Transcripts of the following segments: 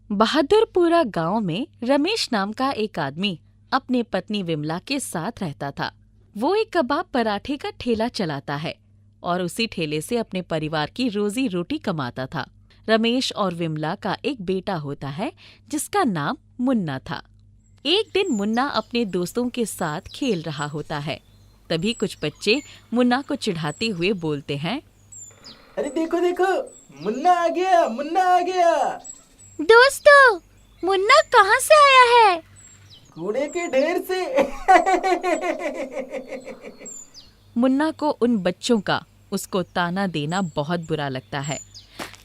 बहादुरपुरा गांव में रमेश नाम का एक आदमी अपने पत्नी विमला के साथ रहता था। वो एक कबाब पराठे का ठेला चलाता है और उसी ठेले से अपने परिवार की रोजी रोटी कमाता था। रमेश और विमला का एक बेटा होता है जिसका नाम मुन्ना था। एक दिन मुन्ना अपने दोस्तों के साथ खेल रहा होता है। तभी कुछ बच्चे मुन्ना को चिढ़ाते हुए बोलते हैं, अरे देखो देखो, मुन्ना आ गया, मुन्ना आ गया। दोस्तों, मुन्ना कहाँ से आया है? कूड़े के ढेर से। मुन्ना को उन बच्चों का उसको ताना देना बहुत बुरा लगता है।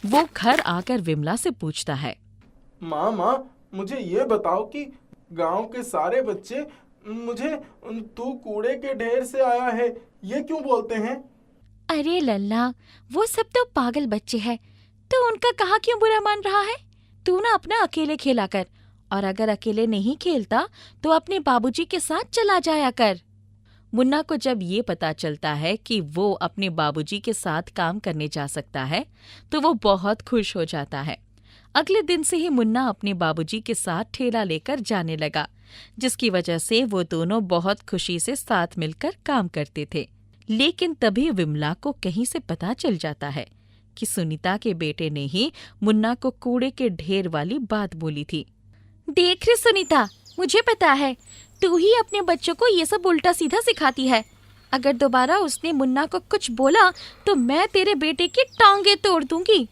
वो घर आकर विमला से पूछता है, माँ, मुझे ये बताओ कि गांव के सारे बच्चे मुझे तू कूड़े के ढेर से आया है ये क्यों बोलते हैं? अरे लल्ला, वो सब तो पागल बच्चे हैं। तू उनका कहाँ क्यों बुरा मान रहा है? तू ना अपना अकेले खेला कर, और अगर अकेले नहीं खेलता तो अपने बाबूजी के साथ चला जाया कर। मुन्ना को जब ये पता चलता है कि वो अपने बाबूजी के साथ काम करने जा सकता है तो वो बहुत खुश हो जाता है। अगले दिन से ही मुन्ना अपने बाबूजी के साथ ठेला लेकर जाने लगा, जिसकी वजह से वो दोनों बहुत खुशी से साथ मिलकर काम करते थे। लेकिन तभी विमला को कहीं से पता चल जाता है कि सुनीता के बेटे ने ही मुन्ना को कूड़े के ढेर वाली बात बोली थी। देख रे सुनीता, मुझे पता है तू ही अपने बच्चों को ये सब उल्टा सीधा सिखाती है। अगर दोबारा उसने मुन्ना को कुछ बोला तो मैं तेरे बेटे की टांगे तोड़ दूंगी।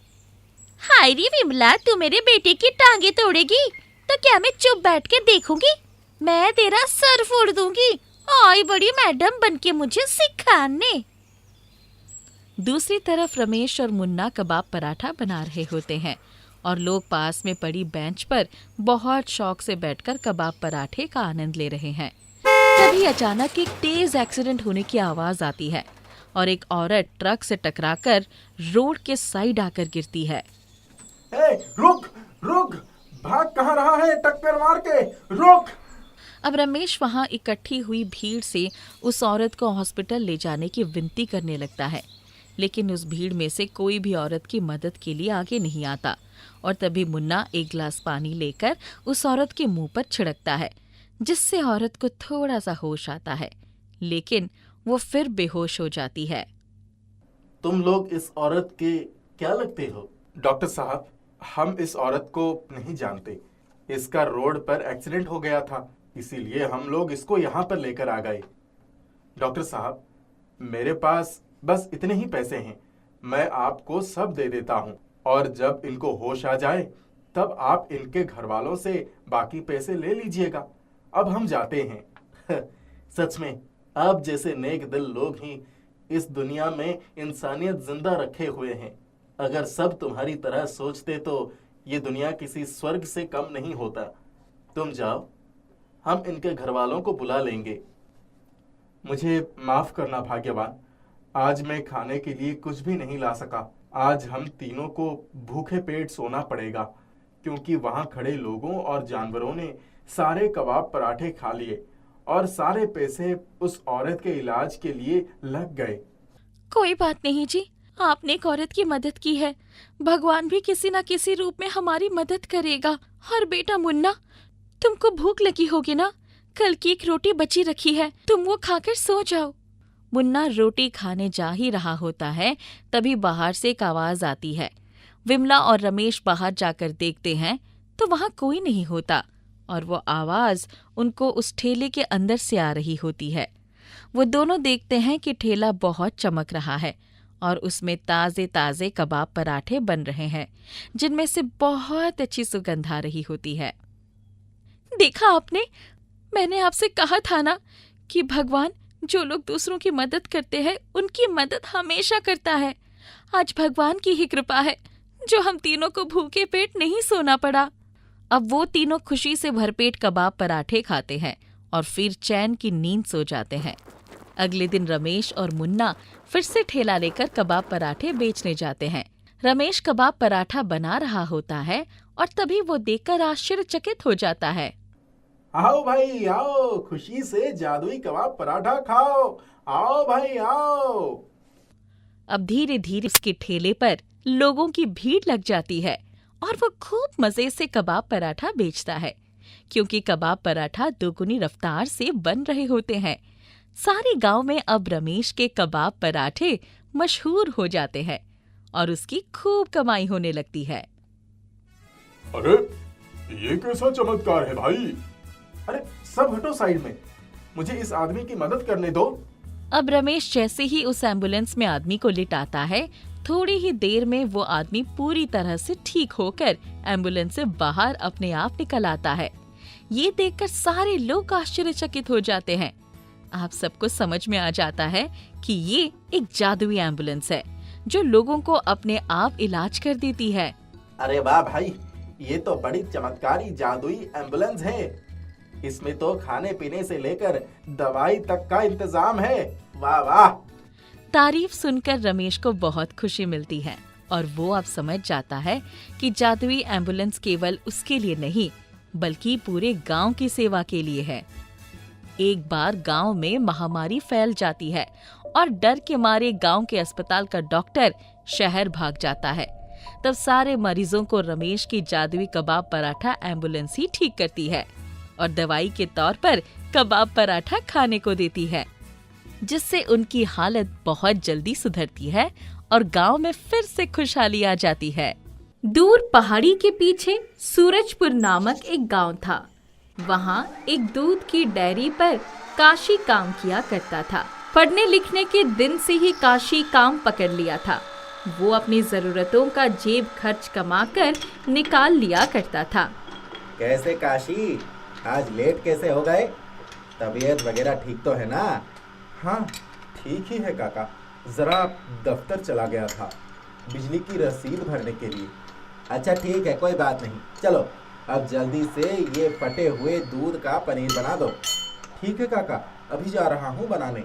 हाय रे विमला, तू मेरे बेटे की टांगे तोड़ेगी तो क्या मैं चुप बैठ के देखूंगी? मैं तेरा सर फोड़ दूंगी। आई बड़ी मैडम बनके मुझे सिखाने। दूसरी तरफ रमेश और मुन्ना कबाब पराठा बना रहे होते हैं और लोग पास में पड़ी बेंच पर बहुत शौक से बैठकर कबाब पराठे का आनंद ले रहे हैं। तभी अचानक एक तेज एक्सीडेंट होने की आवाज आती है और एक औरत ट्रक से टकराकर रोड के साइड आकर गिरती है। रुक रुक, भाग कहाँ रहा है? टक्कर मार के रुक। अब रमेश वहां इकट्ठी हुई भीड़ से उस औरत को हॉस्पिटल ले जाने की विनती करने लगता है, लेकिन उस भीड़ में से कोई भी औरत की मदद के लिए आगे नहीं आता। और तभी मुन्ना एक गिलास पानी लेकर उस औरत के मुंह पर छिड़कता है, जिससे औरत को थोड़ा सा होश आता है, लेकिन वो फिर बेहोश हो जाती है। तुम लोग इस औरत के क्या लगते हो? डॉक्टर साहब, हम इस औरत को नहीं जानते। इसका रोड पर एक्सीडेंट हो गया था, इसीलिए हम लोग इसको यहाँ पर लेकर आ गए। डॉक्टर साहब, मेरे पास बस इतने ही पैसे हैं, मैं आपको सब दे देता हूँ, और जब इनको होश आ जाए तब आप इनके घर वालों से बाकी पैसे ले लीजिएगा। अब हम जाते हैं। सच में आप जैसे नेक दिल लोग ही इस दुनिया में इंसानियत जिंदा रखे हुए हैं। अगर सब तुम्हारी तरह सोचते तो ये दुनिया किसी स्वर्ग से कम नहीं होता। तुम जाओ, हम इनके घर वालों को बुला लेंगे। मुझे माफ करना भाग्यवान, आज मैं खाने के लिए कुछ भी नहीं ला सका। आज हम तीनों को भूखे पेट सोना पड़ेगा, क्योंकि वहां खड़े लोगों और जानवरों ने सारे कबाब पराठे खा लिए और सारे पैसे उस औरत के इलाज के लिए लग गए। कोई बात नहीं जी, आपने एक औरत की मदद की है, भगवान भी किसी न किसी रूप में हमारी मदद करेगा। और बेटा मुन्ना, तुमको भूख लगी होगी ना? कल की एक रोटी बची रखी है, तुम वो खाकर सो जाओ। मुन्ना रोटी खाने जा ही रहा होता है, तभी बाहर से एक आवाज आती है। विमला और रमेश बाहर जाकर देखते हैं तो वहां कोई नहीं होता, और वो आवाज उनको उस ठेले के अंदर से आ रही होती है। वो दोनों देखते हैं कि ठेला बहुत चमक रहा है और उसमें ताजे ताजे कबाब पराठे बन रहे हैं, जिनमें से बहुत अच्छी सुगंध आ रही होती है। देखा आपने, मैंने आपसे कहा था ना कि भगवान जो लोग दूसरों की मदद करते हैं उनकी मदद हमेशा करता है। आज भगवान की ही कृपा है जो हम तीनों को भूखे पेट नहीं सोना पड़ा। अब वो तीनों खुशी से भरपेट कबाब पराठे खाते हैं और फिर चैन की नींद सो जाते हैं। अगले दिन रमेश और मुन्ना फिर से ठेला लेकर कबाब पराठे बेचने जाते हैं। रमेश कबाब पराठा बना रहा होता है और तभी वो देखकर आश्चर्यचकित हो जाता है। आओ भाई आओ, खुशी से जादुई कबाब पराठा खाओ। आओ भाई आओ। अब धीरे धीरे उसके ठेले पर लोगों की भीड़ लग जाती है और वो खूब मजे से कबाब पराठा बेचता है, क्योंकि कबाब पराठा दोगुनी रफ्तार से बन रहे होते हैं। सारे गांव में अब रमेश के कबाब पराठे मशहूर हो जाते हैं और उसकी खूब कमाई होने लगती है। अरे ये कैसा चमत्कार है भाई? अरे सब हटो साइड में, मुझे इस आदमी की मदद करने दो। अब रमेश जैसे ही उस एम्बुलेंस में आदमी को लिटाता है, थोड़ी ही देर में वो आदमी पूरी तरह से ठीक होकर एम्बुलेंस से बाहर अपने आप निकल आता है। ये देखकर सारे लोग आश्चर्यचकित हो जाते हैं। आप सबको समझ में आ जाता है कि ये एक जादुई एम्बुलेंस है जो लोगों को अपने आप इलाज कर देती है। अरे वाह भाई, ये तो बड़ी चमत्कारी जादुई एम्बुलेंस है। इसमें तो खाने पीने से लेकर दवाई तक का इंतजाम है। वाह वाह। तारीफ सुनकर रमेश को बहुत खुशी मिलती है और वो अब समझ जाता है कि जादुई एम्बुलेंस केवल उसके लिए नहीं बल्कि पूरे गांव की सेवा के लिए है। एक बार गांव में महामारी फैल जाती है और डर के मारे गांव के अस्पताल का डॉक्टर शहर भाग जाता है। तब सारे मरीजों को रमेश की जादुई कबाब पराठा एम्बुलेंस ही ठीक करती है और दवाई के तौर पर कबाब पराठा खाने को देती है, जिससे उनकी हालत बहुत जल्दी सुधरती है और गांव में फिर से खुशहाली आ जाती है। दूर पहाड़ी के पीछे सूरजपुर नामक एक गांव था। वहां एक दूध की डेयरी पर काशी काम किया करता था। पढ़ने लिखने के दिन से ही काशी काम पकड़ लिया था। वो अपनी जरूरतों का जेब खर्च कमाकर निकाल लिया करता था। कैसे काशी, आज लेट कैसे हो गए? तबीयत वगैरह ठीक तो है ना? हाँ ठीक ही है काका, जरा दफ्तर चला गया था बिजली की रसीद भरने के लिए। अच्छा ठीक है, कोई बात नहीं। चलो अब जल्दी से ये फटे हुए दूध का पनीर बना दो। ठीक है काका, अभी जा रहा हूँ बनाने।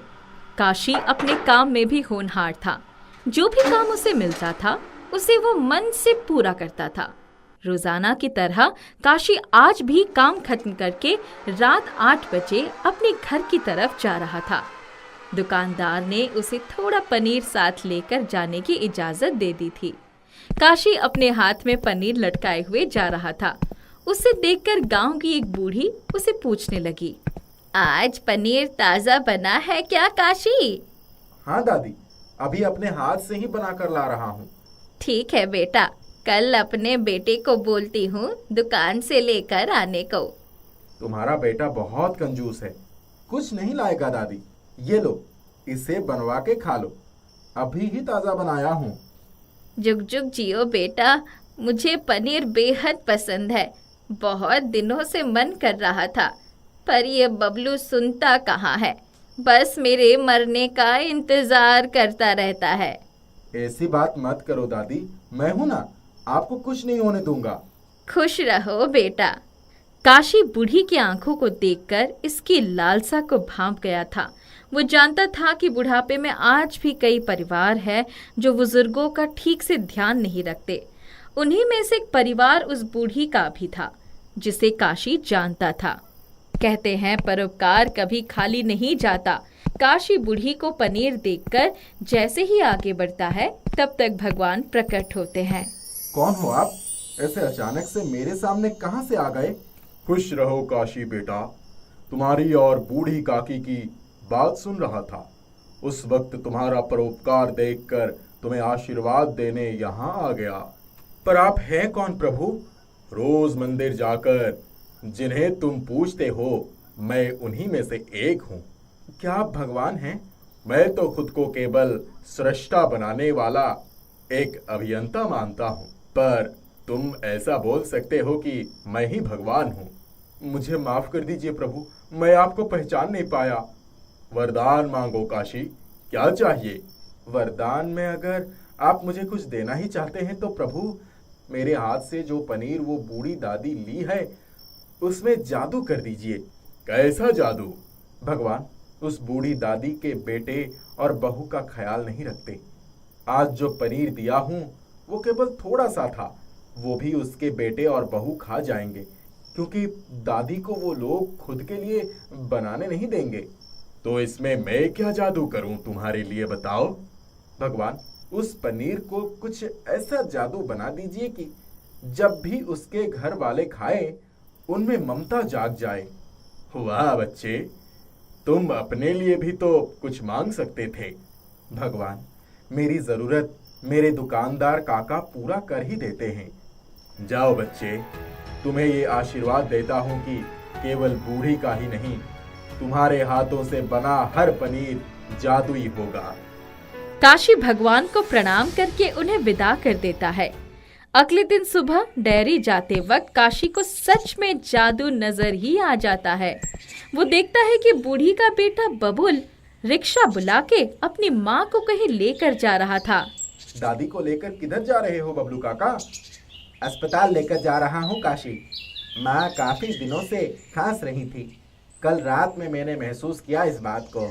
काशी अपने काम में भी होनहार था। जो भी काम उसे मिलता था उसे वो मन से पूरा करता था। रोजाना की तरह काशी आज भी काम खत्म करके रात 8 बजे अपने घर की तरफ जा रहा था। दुकानदार ने उसे थोड़ा पनीर साथ लेकर जाने की इजाजत दे दी थी। काशी अपने हाथ में पनीर लटकाए हुए जा रहा था। उसे देखकर गांव की एक बूढ़ी उसे पूछने लगी, आज पनीर ताजा बना है क्या काशी? हाँ दादी, अभी अपने हाथ से ही बना कर ला रहा हूँ। ठीक है बेटा, कल अपने बेटे को बोलती हूँ दुकान से लेकर आने को। तुम्हारा बेटा बहुत कंजूस है, कुछ नहीं लाएगा दादी। ये लो, इसे बनवा के खा लो, अभी ही ताजा बनाया हूँ। जुग जुग जियो बेटा, मुझे पनीर बेहद पसंद है। बहुत दिनों से मन कर रहा था, पर ये बबलू सुनता कहाँ है, बस मेरे मरने का इंतजार करता रहता है। ऐसी बात मत करो दादी, मैं हूँ ना, आपको कुछ नहीं होने दूंगा। खुश रहो बेटा। काशी बूढ़ी की आंखों को देखकर इसकी लालसा को भांप गया था। वो जानता था कि बुढ़ापे में आज भी कई परिवार हैं जो बुजुर्गों का ठीक से ध्यान नहीं रखते। उन्हीं में से एक परिवार उस बूढ़ी का भी था, जिसे काशी जानता था। कहते हैं परोपकार कभी खाली नहीं जाता। काशी बूढ़ी को पनीर देखकर जैसे ही आगे बढ़ता है, तब तक भगवान प्रकट होते हैं। कौन हो आप? ऐसे अचानक से मेरे सामने कहाँ से आ गए? खुश रहो काशी बेटा, तुम्हारी और बूढ़ी काकी की बात सुन रहा था। उस वक्त तुम्हारा परोपकार देखकर तुम्हें आशीर्वाद देने यहाँ आ गया। पर आप हैं कौन प्रभु? रोज मंदिर जाकर जिन्हें तुम पूछते हो, मैं उन्हीं में से एक हूँ। क्या आप भगवान हैं? मैं तो खुद को केवल सृष्टा बनाने वाला एक अभियंता मानता हूँ, पर तुम ऐसा बोल सकते हो कि मैं ही भगवान हूँ। मुझे माफ कर दीजिए प्रभु, मैं आपको पहचान नहीं पाया। वरदान मांगो काशी, क्या चाहिए? वरदान में अगर आप मुझे कुछ देना ही चाहते हैं तो प्रभु, मेरे हाथ से जो पनीर वो बूढ़ी दादी ली है उसमें जादू कर दीजिए। कैसा जादू? भगवान उस बूढ़ी दादी के बेटे और बहू का ख्याल नहीं रखते। आज जो पनीर दिया हूँ वो केवल थोड़ा सा था, वो भी उसके बेटे और बहू खा जाएंगे। क्योंकि दादी को वो लोग खुद के लिए बनाने नहीं देंगे। तो इसमें मैं क्या जादू करूं तुम्हारे लिए, बताओ। भगवान, उस पनीर को कुछ ऐसा जादू बना दीजिए कि जब भी उसके घर वाले खाएं उनमें ममता जाग जाए। वाह बच्चे, तुम अपने लिए भी तो कुछ मांग सकते थे। भगवान, मेरी जरूरत मेरे दुकानदार काका पूरा कर ही देते हैं। जाओ बच्चे, तुम्हें ये आशीर्वाद देता हूं कि केवल बूढ़ी का ही नहीं, तुम्हारे हाथों से बना हर पनीर जादुई होगा। काशी भगवान को प्रणाम करके उन्हें विदा कर देता है। अगले दिन सुबह डेयरी जाते वक्त काशी को सच में जादू नजर ही आ जाता है। वो देखता है कि बूढ़ी का बेटा बबुल रिक्शा बुला के अपनी माँ को कहीं लेकर जा रहा था। दादी को लेकर किधर जा रहे हो बबलू काका? अस्पताल लेकर जा रहा हूँ काशी। माँ काफी दिनों से खांस रही थी। कल रात में मैंने महसूस किया इस बात को।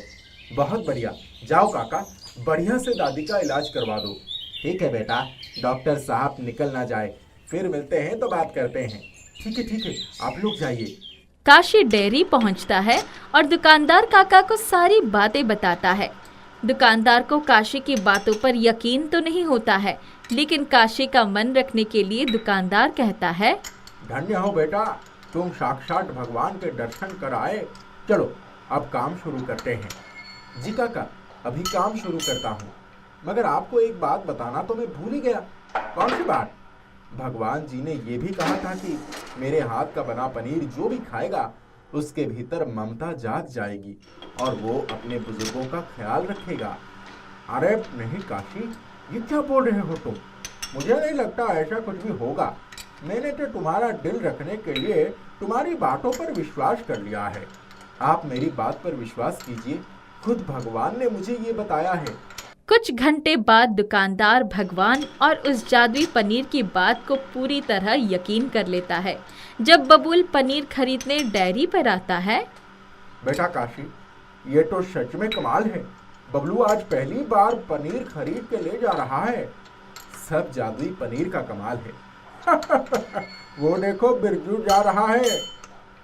बहुत बढ़िया, जाओ काका, बढ़िया से दादी का इलाज करवा दो। ठीक है बेटा, डॉक्टर साहब निकल ना जाए, फिर मिलते हैं तो बात करते हैं। ठीक है, आप लोग जाइए। काशी डेयरी पहुंचता है और दुकानदार काका को सारी बातें बताता है। दुकानदार को काशी की बातों पर यकीन तो नहीं होता है, लेकिन काशी का मन रखने के लिए दुकानदार कहता है, धन्य हो बेटा, तुम साक्षात भगवान के दर्शन कराए। चलो अब काम शुरू करते हैं। जी काका, अभी काम शुरू करता हूँ, मगर आपको एक बात बताना तो मैं भूल ही गया। कौन सी बात? भगवान जी ने ये भी कहा था कि मेरे हाथ का बना पनीर जो भी खाएगा उसके भीतर ममता जाग जाएगी और वो अपने बुजुर्गों का ख्याल रखेगा। अरे नहीं काशी, ये क्या बोल रहे हो तुम? मुझे नहीं लगता ऐसा कुछ भी होगा। मैंने तो तुम्हारा दिल रखने के लिए तुम्हारी बातों पर विश्वास कर लिया है। आप मेरी बात पर विश्वास कीजिए, खुद भगवान ने मुझे ये बताया है। कुछ घंटे बाद दुकानदार भगवान और उस जादुई पनीर की बात को पूरी तरह यकीन कर लेता है। जब बबुल पनीर खरीदने डेयरी पर आता है, बेटा काशी, ये तो सच में कमाल है। बबलू आज पहली बार पनीर खरीद के ले जा रहा है। सब जादुई पनीर का कमाल है। वो देखो, बिरजू जा रहा है।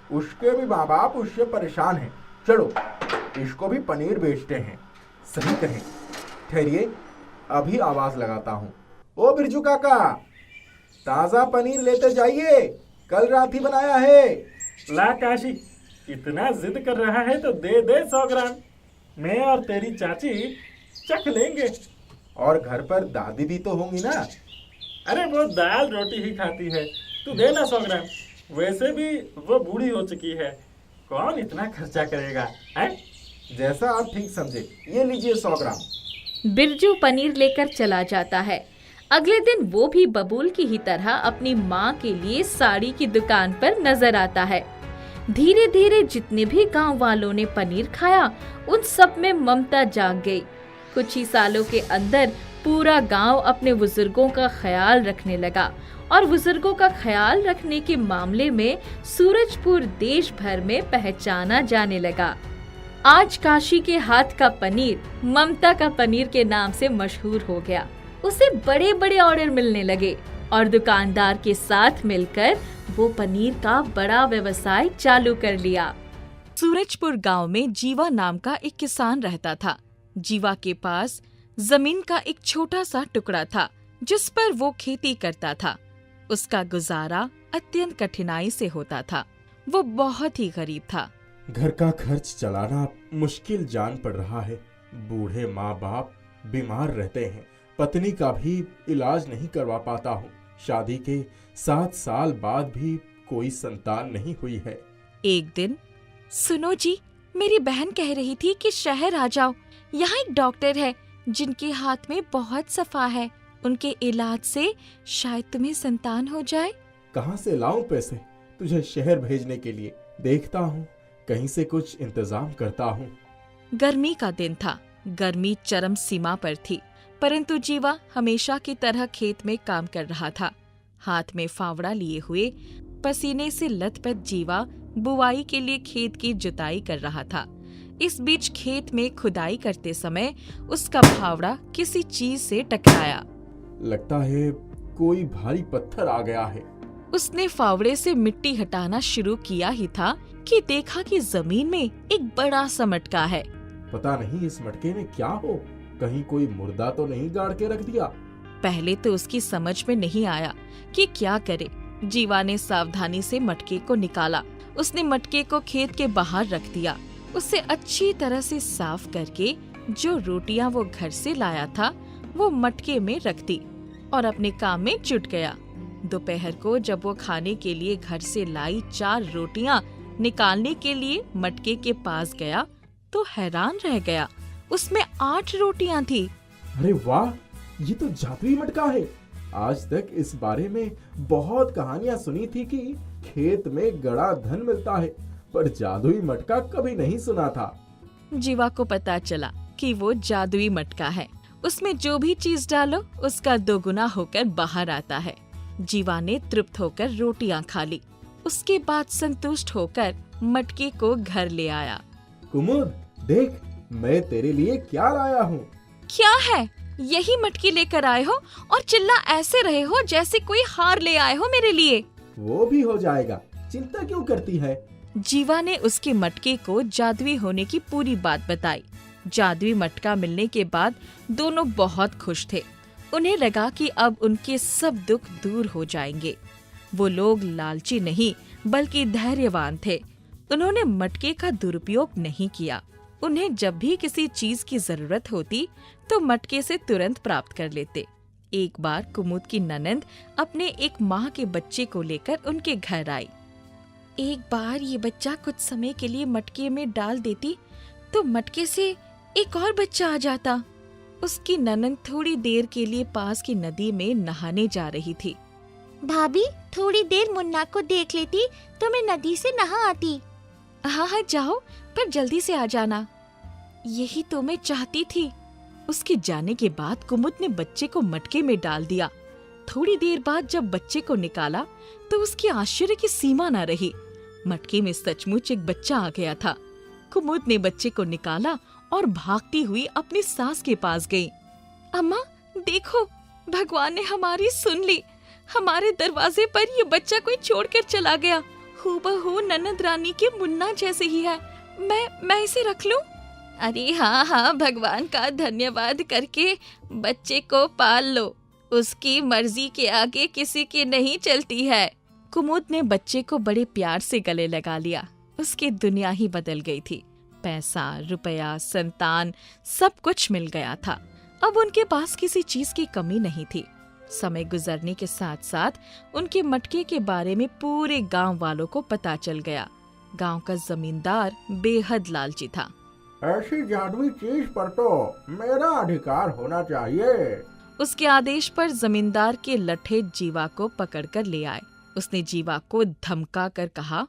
उसके भी माँ बाप उससे परेशान हैं। चलो इसको भी पनीर बेचते हैं। सही कहें। ठहरिए, अभी आवाज लगाता हूँ। ओ बिरजू काका, ताजा पनीर लेते जाइए, कल रात ही बनाया है। ला काशी, इतना जिद कर रहा है तो दे दे 100 ग्राम। मैं और तेरी चाची चख लेंगे। और घर पर दादी भी तो होंगी ना? अरे वो दाल रोटी ही खाती है, तू दे ना 100 ग्राम। वैसे भी वो बूढ़ी हो चुकी है, कौन इतना खर्चा करेगा है? जैसा आप ठीक समझे, ये लीजिए 100 ग्राम। बिरजू पनीर लेकर चला जाता है। अगले दिन वो भी बबूल की ही तरह अपनी माँ के लिए साड़ी की दुकान पर नजर आता है। धीरे धीरे जितने भी गांव वालों ने पनीर खाया, उन सब में ममता जाग गई। कुछ ही सालों के अंदर पूरा गांव अपने बुजुर्गों का ख्याल रखने लगा और बुजुर्गों का ख्याल रखने के मामले में सूरजपुर देश भर में पहचाना जाने लगा। आज काशी के हाथ का पनीर ममता का पनीर के नाम से मशहूर हो गया। उसे बड़े बड़े ऑर्डर मिलने लगे और दुकानदार के साथ मिलकर वो पनीर का बड़ा व्यवसाय चालू कर लिया। सूरजपुर गांव में जीवा नाम का एक किसान रहता था। जीवा के पास जमीन का एक छोटा सा टुकड़ा था जिस पर वो खेती करता था। उसका गुजारा अत्यंत कठिनाई से होता था। वो बहुत ही गरीब था। घर का खर्च चलाना मुश्किल जान पड़ रहा है। बूढ़े माँ बाप बीमार रहते हैं। पत्नी का भी इलाज नहीं करवा पाता हूँ। शादी के 7 साल बाद भी कोई संतान नहीं हुई है। एक दिन, सुनो जी, मेरी बहन कह रही थी कि शहर आ जाओ। यहाँ एक डॉक्टर है जिनके हाथ में बहुत सफा है। उनके इलाज से शायद तुम्हें संतान हो जाए। कहाँ से लाऊं पैसे तुझे शहर भेजने के लिए? देखता हूँ, कहीं से कुछ इंतजाम करता हूँ। गर्मी का दिन था। गर्मी चरम सीमा पर थी, परंतु जीवा हमेशा की तरह खेत में काम कर रहा था। हाथ में फावड़ा लिए हुए पसीने से लथपथ जीवा बुवाई के लिए खेत की जुताई कर रहा था। इस बीच खेत में खुदाई करते समय उसका फावड़ा किसी चीज से टकराया। लगता है कोई भारी पत्थर आ गया है। उसने फावड़े से मिट्टी हटाना शुरू किया ही था कि देखा कि जमीन में एक बड़ा सा मटका है। पता नहीं इस मटके में क्या हो, कहीं कोई मुर्दा तो नहीं गाड़ के रख दिया। पहले तो उसकी समझ में नहीं आया कि क्या करे। जीवा ने सावधानी से मटके को निकाला। उसने मटके को खेत के बाहर रख दिया। उसे अच्छी तरह से साफ करके जो रोटियां वो घर से लाया था वो मटके में रख दी और अपने काम में जुट गया। दोपहर को जब वो खाने के लिए घर से लाई 4 रोटियां निकालने के लिए मटके के पास गया तो हैरान रह गया। उसमें 8 रोटियां थी। अरे वाह, ये तो जादुई मटका है। आज तक इस बारे में बहुत कहानियां सुनी थी कि खेत में गड़ा धन मिलता है, पर जादुई मटका कभी नहीं सुना था। जीवा को पता चला कि वो जादुई मटका है। उसमें जो भी चीज डालो उसका 2 गुना होकर बाहर आता है। जीवा ने तृप्त होकर रोटियां खा ली। उसके बाद संतुष्ट होकर मटके को घर ले आया। कुमुद, देख मैं तेरे लिए क्या लाया हूँ। क्या है? यही मटकी लेकर आए हो और चिल्ला ऐसे रहे हो जैसे कोई हार ले आए हो मेरे लिए। वो भी हो जाएगा, चिंता क्यों करती है। जीवा ने उसके मटके को जादुई होने की पूरी बात बताई। जादुई मटका मिलने के बाद दोनों बहुत खुश थे। उन्हें लगा कि अब उनके सब दुख दूर हो जाएंगे। वो लोग लालची नहीं बल्कि धैर्यवान थे। उन्होंने मटके का दुरुपयोग नहीं किया। उन्हें जब भी किसी चीज की जरूरत होती तो मटके से तुरंत प्राप्त कर लेते। एक बार कुमुद की ननंद अपने एक माह के बच्चे को लेकर उनके घर आई। एक बार ये बच्चा कुछ समय के लिए मटके में डाल देती तो मटके से एक और बच्चा आ जाता। उसकी ननंद थोड़ी देर के लिए पास की नदी में नहाने जा रही थी। भाभी, थोड़ी देर मुन्ना को देख लेती तो मैं नदी से नहा आती। हाँ हाँ जाओ, पर जल्दी से आ जाना। यही तो मैं चाहती थी। उसके जाने के बाद कुमुद ने बच्चे को मटके में डाल दिया। थोड़ी देर बाद जब बच्चे को निकाला तो उसके आश्चर्य की सीमा न रही। मटके में सचमुच एक बच्चा आ गया था। कुमुद ने बच्चे को निकाला और भागती हुई अपनी सास के पास गई। अम्मा देखो, भगवान ने हमारी सुन ली। हमारे दरवाजे पर ये बच्चा कोई छोड़कर चला गया। हूबहू ननद रानी के मुन्ना जैसे ही है। मैं इसे रख लूं? अरे हाँ हाँ, भगवान का धन्यवाद करके बच्चे को पाल लो। उसकी मर्जी के आगे किसी की नहीं चलती है। कुमुद ने बच्चे को बड़े प्यार से गले लगा लिया। उसकी दुनिया ही बदल गई थी। पैसा, रुपया, संतान, सब कुछ मिल गया था। अब उनके पास किसी चीज की कमी नहीं थी। समय गुजरने के साथ साथ उनके मटके के बारे में पूरे गांव वालों को पता चल गया। गांव का जमींदार बेहद लालची था। ऐसी जादुई चीज पर तो मेरा अधिकार होना चाहिए। उसके आदेश पर जमींदार के लठे जीवा को पकड़कर ले आए। उसने जीवा को धमका कर कहा,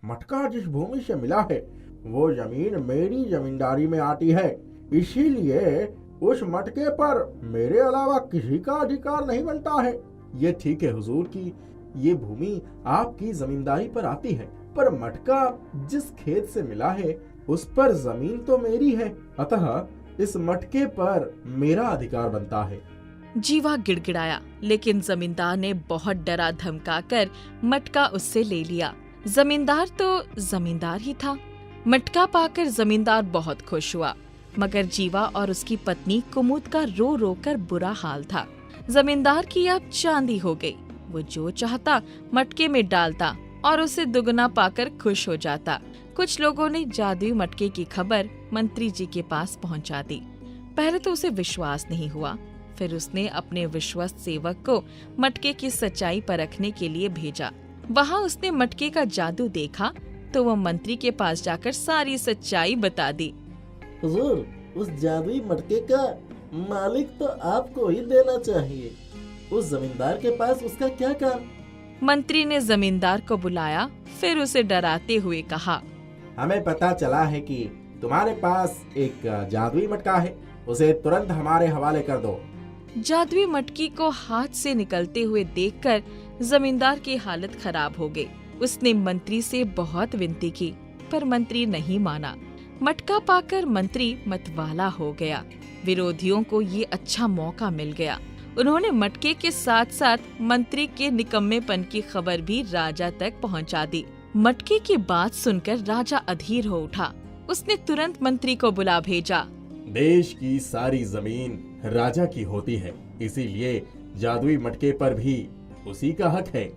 मटका जिस भूमि से मिला है वो जमीन मेरी जमींदारी में आती है, इसीलिए उस मटके पर मेरे अलावा किसी का अधिकार नहीं बनता है। ये ठीक है हुजूर की ये भूमि आपकी जमींदारी पर आती है, पर मटका जिस खेत से मिला है उस पर जमीन तो मेरी है, अतः इस मटके पर मेरा अधिकार बनता है। जीवा गिड़गिड़ाया, लेकिन जमींदार ने बहुत डरा धमका कर मटका उससे ले लिया। जमींदार तो जमींदार ही था। मटका पाकर जमींदार बहुत खुश हुआ, मगर जीवा और उसकी पत्नी कुमुद का रो रो कर बुरा हाल था। जमींदार की अब चांदी हो गई। वो जो चाहता मटके में डालता और उसे दुगना पाकर खुश हो जाता। कुछ लोगों ने जादुई मटके की खबर मंत्री जी के पास पहुंचा दी। पहले तो उसे विश्वास नहीं हुआ, फिर उसने अपने विश्वस्त सेवक को मटके की सच्चाई परखने के लिए भेजा। वहाँ उसने मटके का जादू देखा तो वो मंत्री के पास जाकर सारी सच्चाई बता दी। हुजूर, उस जादुई मटके का मालिक तो आपको ही देना चाहिए। उस जमींदार के पास उसका क्या काम? मंत्री ने जमींदार को बुलाया, फिर उसे डराते हुए कहा, हमें पता चला है कि तुम्हारे पास एक जादुई मटका है, उसे तुरंत हमारे हवाले कर दो। जादुई मटकी को हाथ से निकलते हुए देखकर जमींदार की हालत खराब हो गई। उसने मंत्री से बहुत विनती की, पर मंत्री नहीं माना। मटका पाकर मंत्री मतवाला हो गया। विरोधियों को ये अच्छा मौका मिल गया। उन्होंने मटके के साथ साथ मंत्री के निकम्मेपन की खबर भी राजा तक पहुंचा दी। मटके की बात सुनकर राजा अधीर हो उठा। उसने तुरंत मंत्री को बुला भेजा। देश की सारी जमीन राजा की होती है, इसीलिए जादुई मटके पर भी उसी का हक है।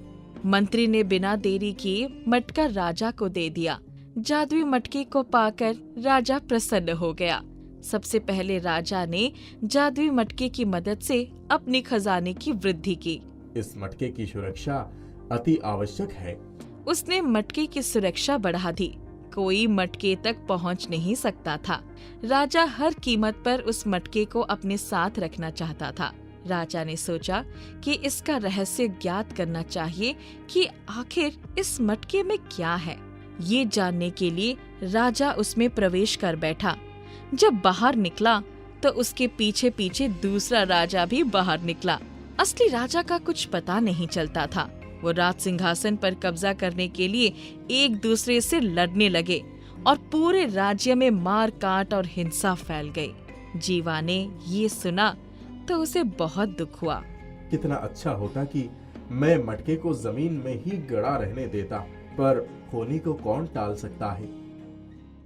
मंत्री ने बिना देरी किए मटका राजा को दे दिया। जादुई मटके को पाकर राजा प्रसन्न हो गया। सबसे पहले राजा ने जादुई मटके की मदद से अपने खजाने की वृद्धि की। इस मटके की सुरक्षा अति आवश्यक है। उसने मटके की सुरक्षा बढ़ा दी। कोई मटके तक पहुंच नहीं सकता था। राजा हर कीमत पर उस मटके को अपने साथ रखना चाहता था। राजा ने सोचा कि इसका रहस्य ज्ञात करना चाहिए कि आखिर इस मटके में क्या है। ये जानने के लिए राजा उसमें प्रवेश कर बैठा। जब बाहर निकला तो उसके पीछे पीछे दूसरा राजा भी बाहर निकला। असली राजा का कुछ पता नहीं चलता था। वो राज सिंहासन पर कब्जा करने के लिए एक दूसरे से लड़ने लगे और पूरे राज्य में मार काट और हिंसा फैल गई। जीवा ने ये सुना तो उसे बहुत दुख हुआ। कितना अच्छा होता कि मैं मटके को जमीन में ही गड़ा रहने देता, पर होनी को कौन टाल सकता है।